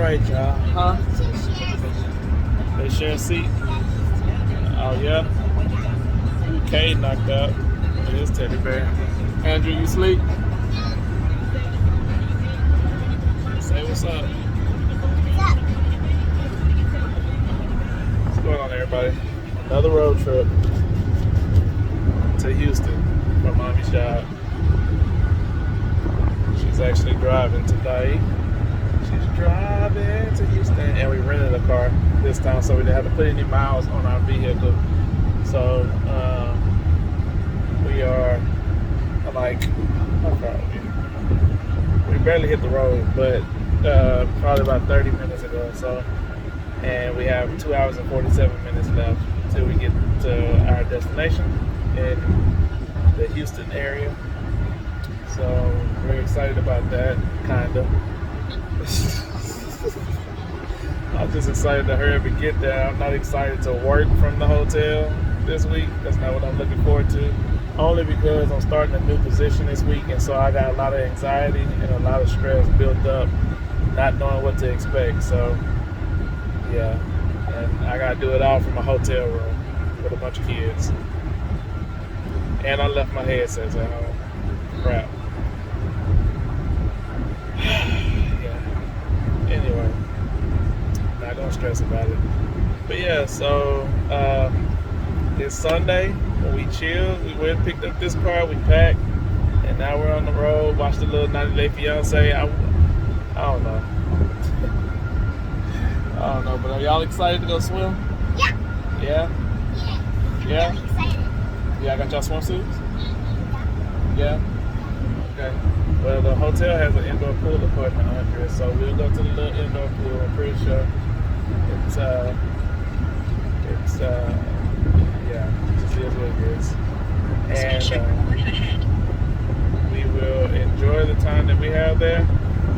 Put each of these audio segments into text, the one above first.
right, y'all. Huh? They share a seat. Oh yeah. Kay knocked out. It is teddy bear. Andrew, you sleep? Say what's up. What's going on, everybody? Another road trip to Houston for Mommy's job. She's actually driving today. She's driving to Houston, and we rented a car this time, so we didn't have to put any miles on our vehicle. So we are like, how far are we barely hit the road, but probably about 30 minutes ago. So, and we have 2 hours and 47 minutes left till we get to our destination in the Houston area. So we're excited about that, kinda. I'm just excited to hurry up and get there. I'm not excited to work from the hotel this week. That's not what I'm looking forward to. Only because I'm starting a new position this week, and so I got a lot of anxiety and a lot of stress built up, not knowing what to expect. So, yeah, and I gotta do it all from a hotel room with a bunch of kids. And I left my headsets at home. Crap. Yeah. Anyway, not gonna stress about it. But yeah, so it's Sunday. When we chilled, we went and picked up this car, we packed, and now we're on the road. Watched the little 90 Day Fiance. I don't know. I don't know, but are y'all excited to go swim? Yeah. Yeah? Yeah? I'm excited. Yeah, I got y'all swimsuits? Yeah? Okay. Well, the hotel has an indoor pool apartment under it, so we'll go to the little indoor pool. I'm pretty sure it's yeah, just is what it is. And we will enjoy the time that we have there.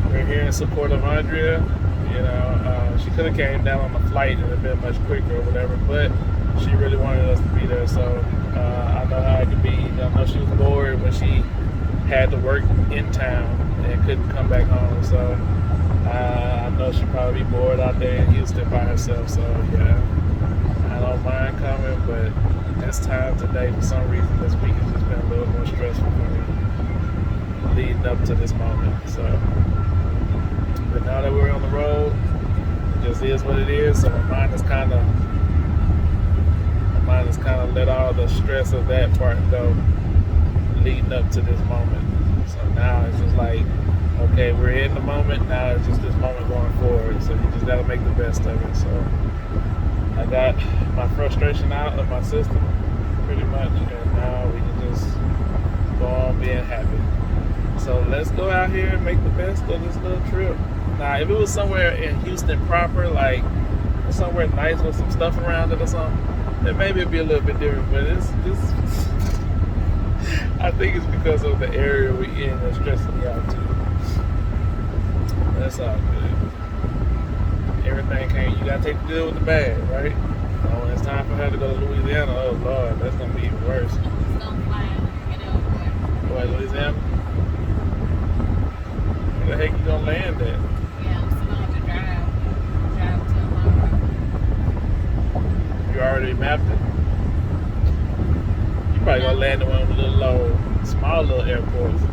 We're here in support of Andrea. You know, she could have came down on the flight and it'd been much quicker or whatever, but she really wanted us to be there. So I know how it could be. I know she was bored when she had to work in town and couldn't come back home. So I know she'd probably be bored out there in Houston by herself. So yeah, I don't mind coming, but this time today, for some reason, this week has just been a little more stressful for me leading up to this moment. So, but now that we're on the road, it just is what it is. So my mind is kind of let all the stress of that part go leading up to this moment. So now it's just like, okay, we're in the moment. Now it's just this moment going forward. So you just got to make the best of it. So I got my frustration out of my system pretty much, and now we can just go on being happy. So let's go out here and make the best of this little trip. Now, if it was somewhere in Houston proper, like somewhere nice with some stuff around it or something, then maybe it'd be a little bit different. But this I think it's because of the area we're in that's stressing me out too. That's all good. Everything you gotta take the good with the bad, right? Oh, when it's time for her to go to Louisiana, oh Lord, that's gonna be even worse. It's gonna fly, What, Louisiana? Where the heck you gonna land at? Yeah, I'm still gonna have to drive to You already mapped it? You probably gonna land at one of the little small little airports.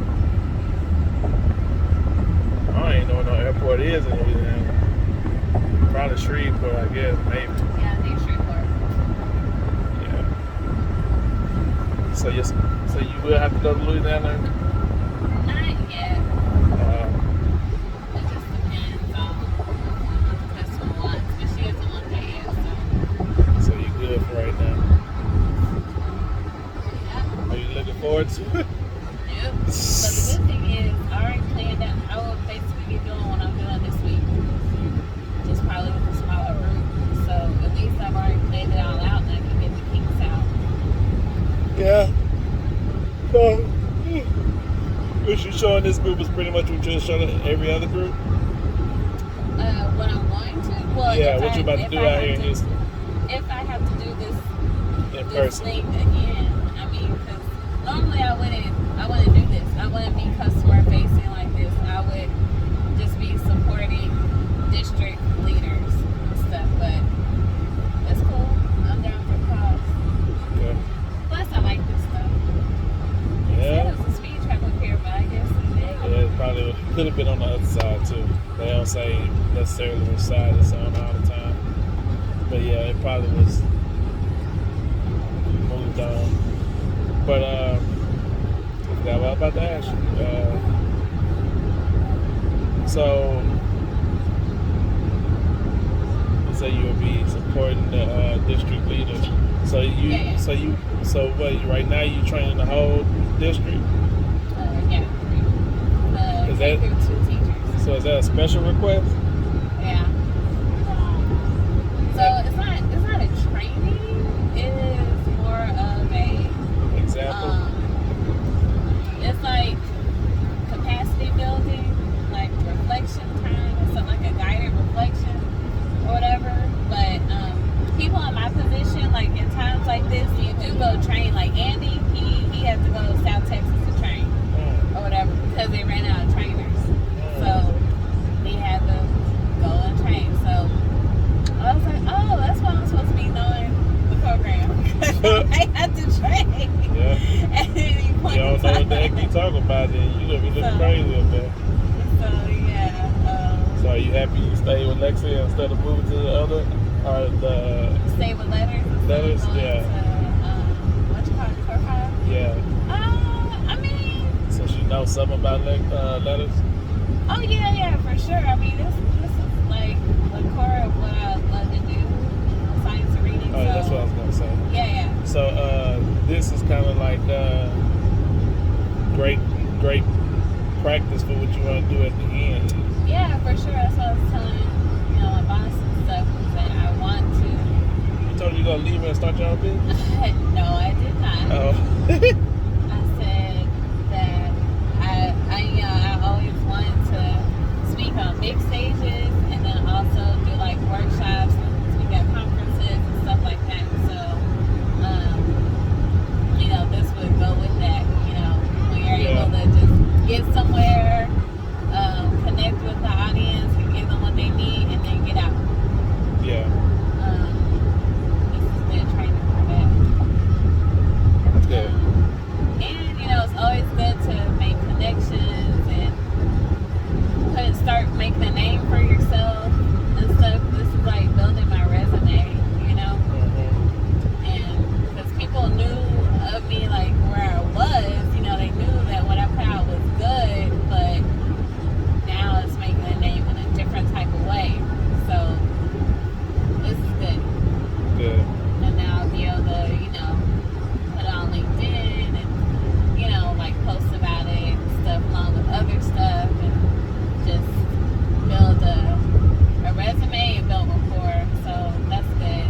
I don't even know what no airport is in Louisiana. Probably Shreveport, I guess, maybe. Yeah, I think Shreveport. Yeah. So you will have to go to Louisiana? Not yet. It just depends on what the customer wants, but she doesn't want that yet, So you're good for right now. Yep. Are you looking forward to it? Yep. But the good thing is, I already planned out. I will basically be doing what I'm doing this week. Just probably with a smaller group. So at least I've already planned it all out and I can get the kinks out. Yeah. So, what you showing this group is pretty much what you're showing every other group? What I'm going to? Well, yeah, what you about to do out here in Houston? If I have to do this in this person thing again, I mean, because normally I wouldn't do this. I wouldn't be customer facing like this. I would just be supporting district on the other side too. They don't say necessarily which side it's on all the time. But yeah, it probably was moved on. But I forgot what I was about to ask you. So you say you would be supporting the district leader. So what? Right now you training the whole district? Yeah. Is K that through 2 teachers. so? Is that a special request? Yeah. So it's not a training. It is more of a Example. It's like capacity building, like reflection time, or something like a guided reflection or whatever. But people in my position, like in times like this, you do go train. Like Andy, he has to go to South Texas to train or whatever because they ran out of trainers. So he had to go and train. So I was like, oh, that's why I'm supposed to be knowing the program. I had to train. Yeah. At any point You don't know what the heck you talking about, then you gonna be looking crazy up there. So yeah. So are you happy you stayed with Lexi instead of moving to the other, or the Stay with letters. letters? Going Yeah. to, what you call it, core five? Yeah. I mean. So she knows something about letters. Oh yeah, for sure. I mean, this is like the core of what I love to do, science and reading. Oh, so, that's what I was gonna say. Yeah. So this is kind of like great practice for what you want to do at the end. Yeah, for sure. That's what I was telling, my boss and stuff, that I want to. You told her you gonna leave and start your own business? No, I did not. Oh. I said that I always wanted to speak on big stages and then also do like workshops and speak at conferences and stuff like that. So, this would go with that. When you're able to just get somewhere, connect with the audience and give them what they need, and then get out. Yeah. This is good training for that. That's good. And it's always good to make connections and start making a name for yourself and stuff. This is like building my resume, and because people knew of me, like where I was, they knew that what I put out was good, but now it's making a name in a different type of way. So this is good. Good. And now I'll be able to, put it on LinkedIn and, like post about it and stuff along with other stuff and just build a resume and build rapport. So that's good.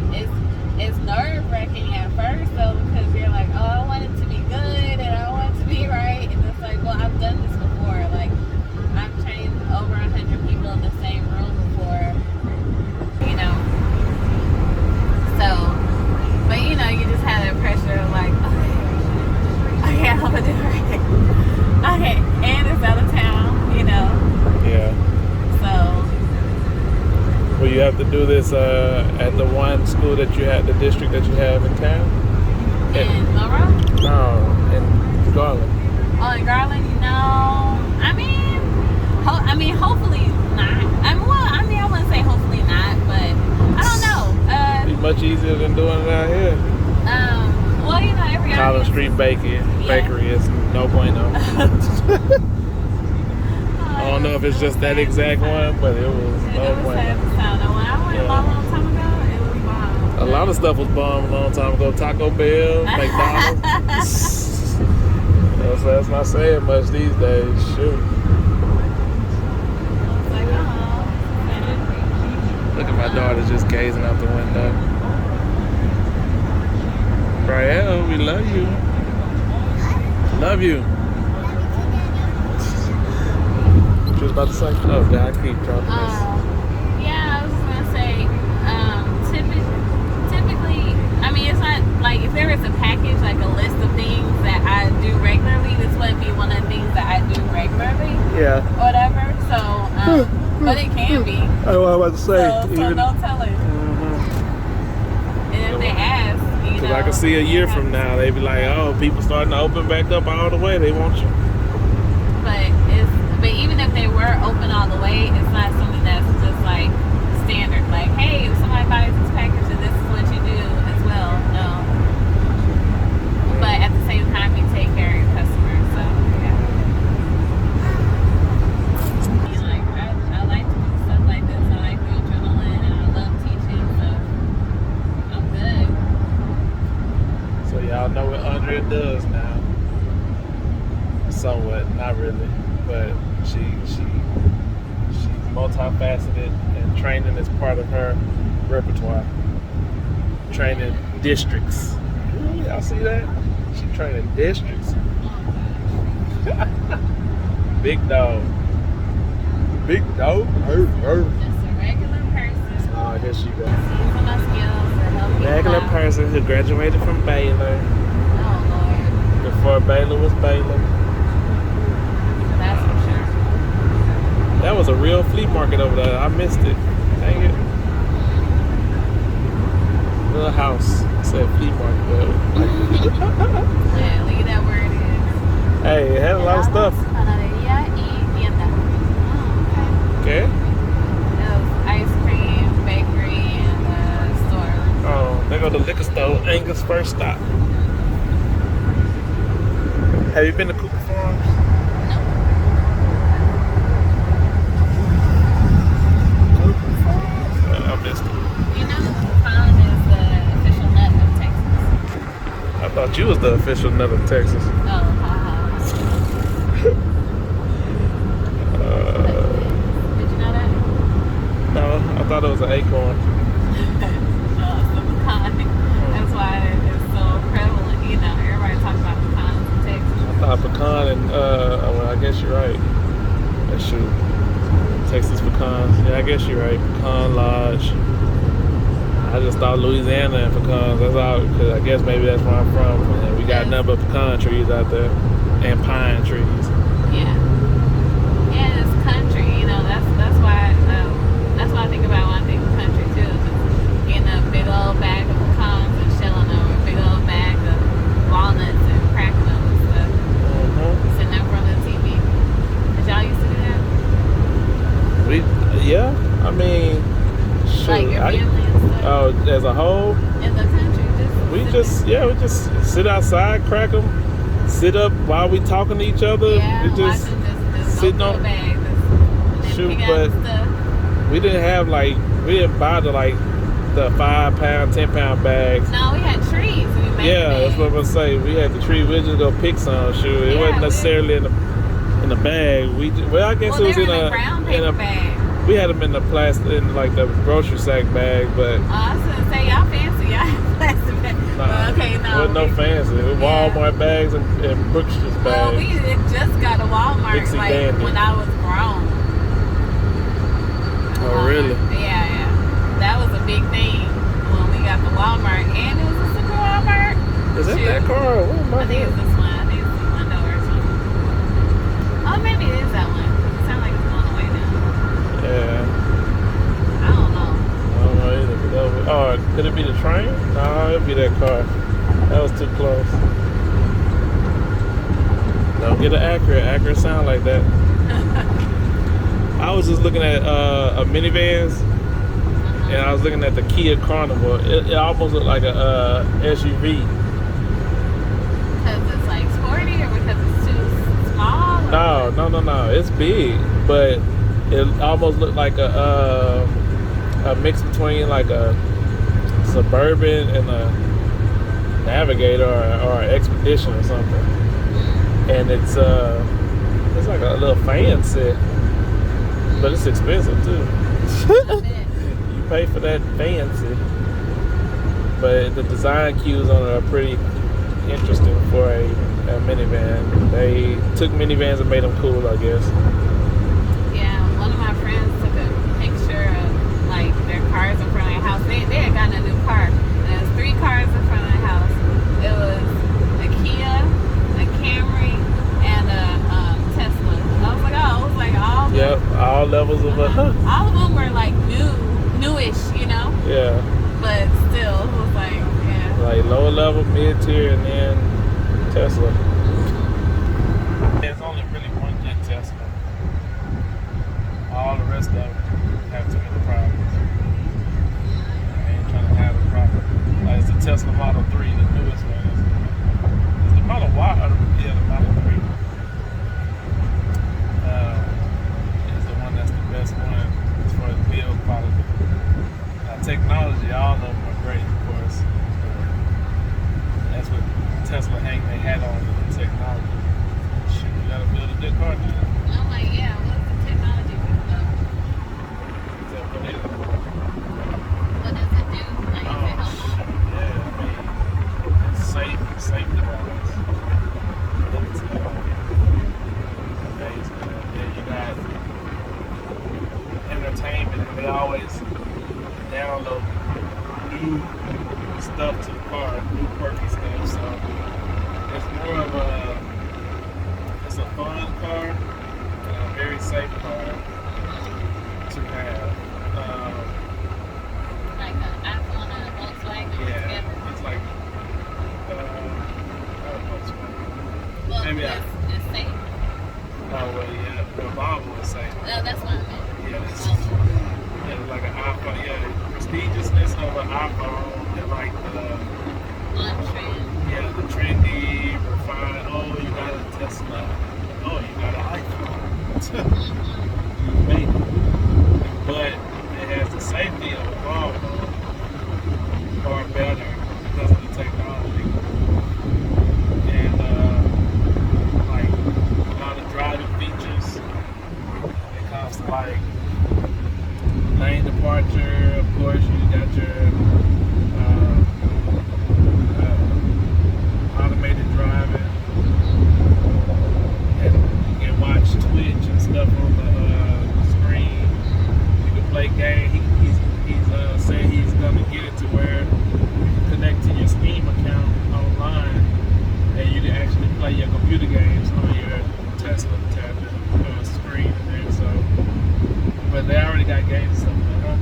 It's nerve-wracking at first though, because you're like, oh, I want it to be good and I want it to be right. And it's like, well, I've done this before. Like, I've trained over 100 people in the same room before, So, but you just have that pressure of like, okay, I'm gonna do it right. Okay, and it's out of town, Yeah. So. Will you have to do this at the one school that you had, the district that you have in town? In Monroe? No, in Garland. Oh, in Garland? No. I mean, hopefully not. I wouldn't say hopefully not, but I don't know. It's much easier than doing it out here. Well, every College Street Bakery is no bueno. I don't know if it's just that exact one, but it was no bueno. When I went a long time ago, it was bomb. A lot of stuff was bomb a long time ago. Taco Bell, McDonald's. That's not saying much these days. Shoot. Look at my daughter just gazing out the window. Brielle, we love you. Love you. She was about to say, oh, God, I keep dropping this. Yeah, I was just going to say, typically, it's not, like, if there was a package, like a list of things that I do regularly, this wouldn't be one of the things that I do regularly. Yeah. Or whatever, so, but it can be. I was about to say. So don't tell it. And if they ask, because I can see a year from now, they be like, oh, people starting to open back up all the way. They want you. But even if they we're open all the way. It's not something that's just like standard. Like, hey, if somebody buys this package, then this is what you do as well. No. But at the same time, you take care of your customers. So yeah. Like I like to do stuff like this. I like the adrenaline, and I love teaching. So I'm good. So y'all know what Andrea does now. Somewhat, not really, but she's multifaceted, and training is part of her repertoire. Training districts. Ooh, y'all see that? She training districts. Big dog. Big dog. Just a regular person. Oh, here she goes. Using my skills to help people Regular out. person who graduated from Baylor. Oh Lord, Before Baylor was Baylor. that's for sure. That was a real flea market over there. I missed it. Dang it. Little house. It said flea market. Yeah, leave that where it is. Hey, it had a lot of stuff. Panadería y tienda. Oh, Okay. okay. It was ice cream, bakery, and store. Oh, there go the liquor store. Angus' first stop. Have you been to Cooper Farms? I missed it. You know, pecan is the official nut of Texas. I thought you was the official nut of Texas. Oh, haha. Did you know that? No, I thought it was an acorn. No, it's the pecan. That's why it's so prevalent. You know, everybody talks about pecans in Texas. I thought pecan and, well, I guess you're right. That's true. Texas pecans. Yeah, I guess you're right. Pecan Lodge. I just thought Louisiana and pecans. That's all, because I guess maybe that's where I'm from. And we got nothing but pecan trees out there. And pine trees. Yeah. Yeah, it's country. You know, that's why I think about when I think of country too. Just getting a big old bag of pecans and shelling them, or a big old bag of walnuts and cracking them and stuff. Sitting in front of the TV. Did y'all used to do that? Yeah, I mean, shoot, Like your family and stuff? oh, as a whole, In the country, we just sit outside, crack them, sit up while we talking to each other. yeah, We just watching this sitting little on. bag. Shoot, Pick out but the stuff. we didn't have we didn't buy the 5-pound, 10-pound bags. No, we had trees. And we made Yeah, that's what I'm bags. gonna say. We had the tree. We'd just go pick some. Shoot, it Yeah, wasn't necessarily in the bag. I guess Well, it was they in were in a a brown paper bag. We had them in the plastic, in the grocery sack bag, but. I was gonna say y'all fancy, y'all have plastic bag. Nah, Okay, no. wasn't no fancy. It was Walmart bags and Brookshires Well, bags. we had just got a Walmart Dixie Dandy. when I was grown. Oh, really? Yeah. That was a big thing when we got the Walmart, and it was a super Walmart. Is that that car? Or what am I think it's this one. I think it's the window or something. Oh, maybe it is that one. It sounds like it's going away now. Yeah. I don't know. I don't know either. But could it be the train? No, it'd be that car. That was too close. Don't get it accurate. Accurate sound like that. I was just looking at minivans, and I was looking at the Kia Carnival. It almost looked like a SUV. Because it's like sporty or because it's too small? Or No. It's big, but it almost looked like a mix between like a Suburban and a Navigator or an Expedition or something. And it's like a little fan set, but it's expensive too. You pay for that fancy, but the design cues on it are pretty interesting for a minivan. They took minivans and made them cool, I guess. Yeah, one of my friends took a picture of like their cars in front of their house. They had gotten a new car. There was 3 cars in front of the house. It was a Kia, a Camry, and a Tesla. I was like, oh, it was like all. Yep, all levels of all of them were like newish, you know. Yeah. But still, it was like, yeah. Like lower level, mid tier, and then Tesla. There's only really one good Tesla. rest of them have too many problems. I ain't trying to have a problem. Like it's the Tesla Model 3, the newest one. Is the Model Y? Yeah, the Model 3 is the one that's the best one as far as build quality. Now, technology, all of them are great, of course. That's what Tesla hang their hat on, the technology. Shoot, you gotta build a good car now. I'm like, yeah, what's the technology stuff? What does it do? Like, is it helpful? Yeah, I mean, it's safety wise. It's amazing. Then you got entertainment, and they always download new stuff to the car, new quirky stuff. So it's more of it's a fun car, and a very safe car to have. Like an Apple and a Volkswagen Yeah, together? it's like not a Volkswagen. Well, Maybe it's safe. Oh well, yeah, the Volvo is safe. Well, that's what I meant. Yeah, it's like an iPhone. Yeah, the prestigiousness of an iPhone, and like On trend. yeah, the trendy, refined. Oh, you got a Tesla. Oh, you got an iPhone. You made it, but it has the safety of a Volvo, far better because of the technology, and like a lot of driving features. It comes to like lane departure. Of course, you got your automated driving, and you can watch Twitch and stuff on the screen. You can play games. He's said he's gonna get it to where you can connect to your Steam account online, and you can actually play your computer games on your Tesla tablet screen there. So, but they already got games and stuff like that.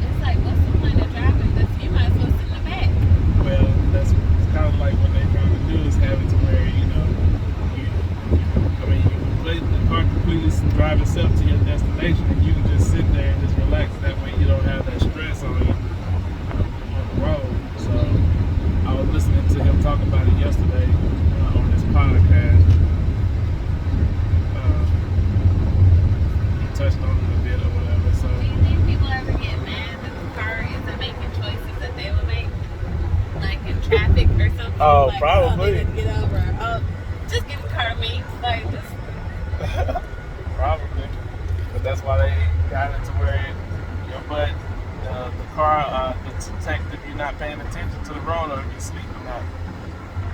It's like, what's the point of driving? Because you might as well sit in the back. Well, that's kind of like what they're trying to do is have it to where you can play the car completely, drive itself to your destination, and you can just sit there and just relax. That way, you don't have that stress on you on the road. So, I was listening to him talk about it yesterday on his podcast. He touched on it a bit or whatever. So, Do you think people ever get mad that the car isn't making choices that they would make? Like in traffic or something? Oh, like, probably. Oh, they didn't get over. Oh, just give the car me. Like, just... Probably. But that's why they got it to where your butt, the car, the detective, you're not paying attention to the road or if you're sleeping or not.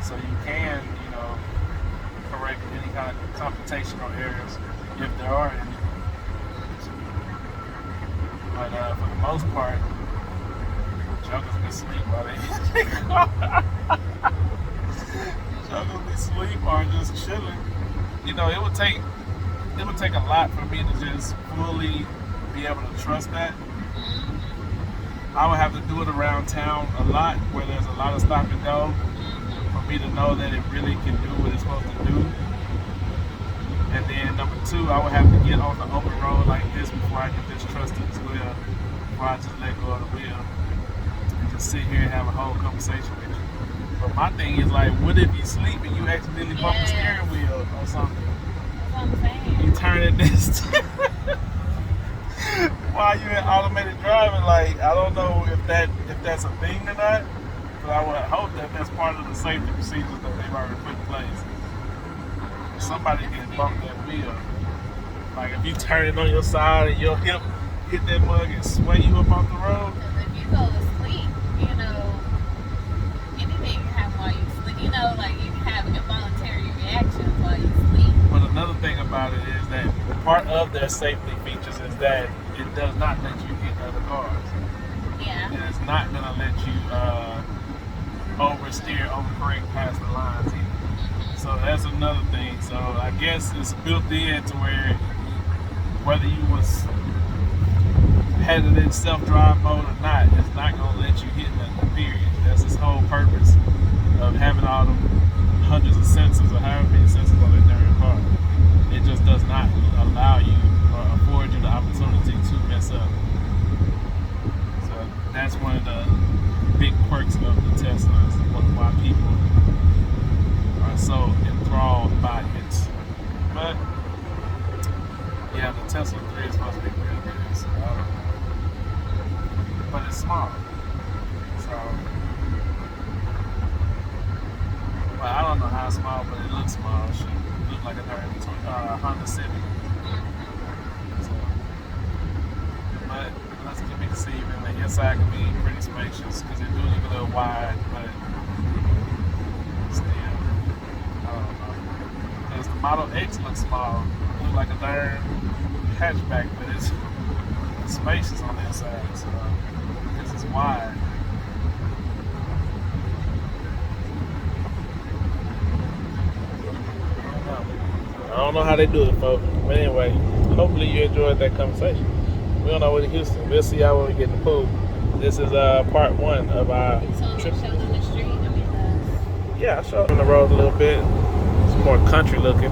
So you can, correct any kind of computational errors if there are any. But for the most part, junkers be asleep while they in the car. Junkers be asleep or just chilling. It would take a lot for me to just fully be able to trust that. I would have to do it around town a lot where there's a lot of stop and go for me to know that it really can do what it's supposed to do. And then number two, I would have to get on the open road like this before I can just trust it as well. Before I just let go of the wheel and just sit here and have a whole conversation with you. But my thing is like, what if you sleep and you accidentally bump the steering wheel or something? That's what I'm saying. You turning this while you're in automated driving. Like, I don't know if that's a thing or not, but I would hope that that's part of the safety procedures that they've already put in place. Somebody can bump that wheel. Like if you turn it on your side and your hip hit that mug and sway you up off the road. Because if you go to sleep, anything can happen while you sleep. Like you can have involuntary reactions while you sleep. But another thing about it is that part of their safety features is that it does not let you hit other cars. Yeah. And it's not going to let you oversteer, overcorrect past the lines either. So that's another thing. So I guess it's built in to where whether you was had it in self-drive mode or not, it's not going to let you hit nothing, period. That's its whole purpose of having all them hundreds of sensors or however many sensors on that darn car. It just does not allow you or afford SU3 is supposed to be pretty good, so I don't know. But it's small. So, well, I don't know how small, but it looks small. It should look like a Honda Civic. So, but that's to be deceiving. The inside can be pretty spacious because it do look a little wide, but still, I don't know. Because the Model X looks small. It looks like a darn hatchback, but it's spacious on the inside, so because it's wide. I don't know how they do it, folks. But anyway, hopefully you enjoyed that conversation. We're on our way to Houston. We'll see y'all when we get in the pool. This is part one of our trip. Yeah, I showed on the road a little bit. It's more country looking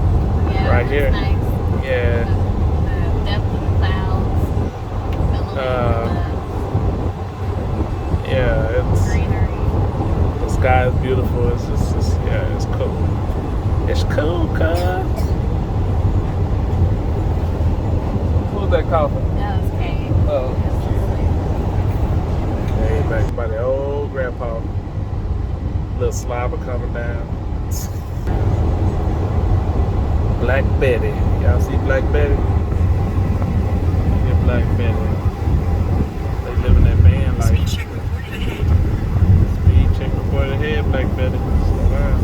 right here. Nice. Yeah. The depth of the clouds. Yeah, it's Greenery. the sky is beautiful. It's just yeah, it's cool. It's cool, cuz. Who's that coughing? That was Kate. Oh. Hey, back by the old grandpa. Little slobber coming down. Black Betty. Y'all see Black Betty? Yeah, Black Betty. They live in that van life. Speed check reported ahead. Speed check reported ahead, Black Betty. Slow down.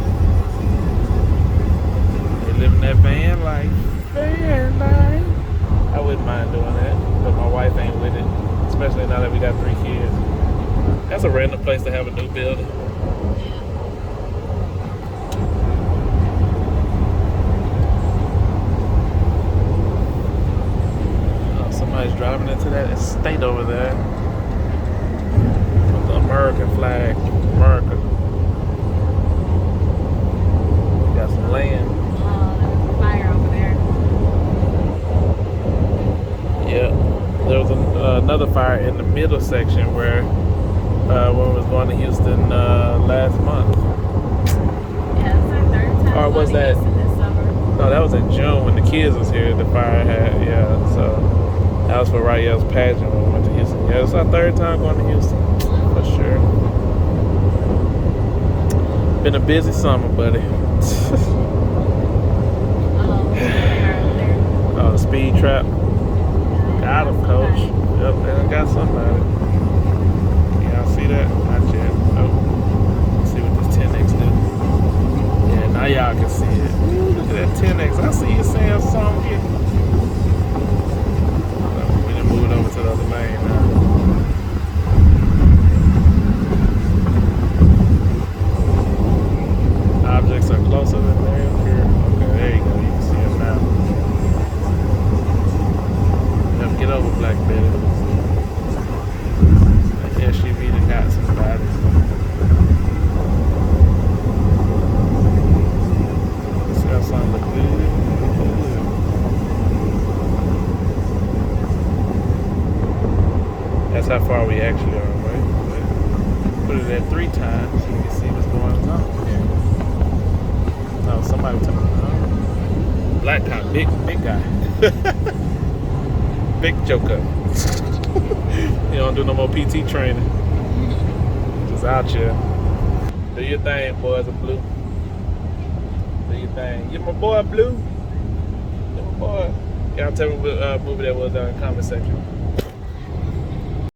They live in that van life. Van life. I wouldn't mind doing that, but my wife ain't with it. Especially now that we got 3 kids. That's a random place to have a new building. Somebody's driving into that estate over there with the American flag. America. Got some land. There's a fire over there. Yeah. There was another fire in the middle section where when we was going to Houston last month. Yeah, it's our third time. Or was that? This summer. No, that was in June when the kids was here. The fire had, yeah. So. That was for Rael's pageant when we went to Houston. Yeah, it's our 3rd time going to Houston, for sure. Been a busy summer, buddy. Oh, the speed trap. Got him, coach. Yep, I got somebody. Y'all see that? Not yet. Nope. Let's see what this 10X do. Yeah, now y'all can see it. Ooh, look at that 10X. I see you saying something here. Moving over to the other lane now. Objects are closer than they appear. Okay, there you go. You can see them now. Yep, get over, Black Betty. That SUV that got somebody. Let's see how something look good. That's how far we actually are away. But put it at 3 times so you can see what's going on. Oh, somebody was talking about black cop, big guy. Big joker. You don't do no more PT training. Just out here. Do your thing, boys of blue. Do your thing. You my boy, Blue. You my boy. Y'all tell me what movie that was down in the comment section.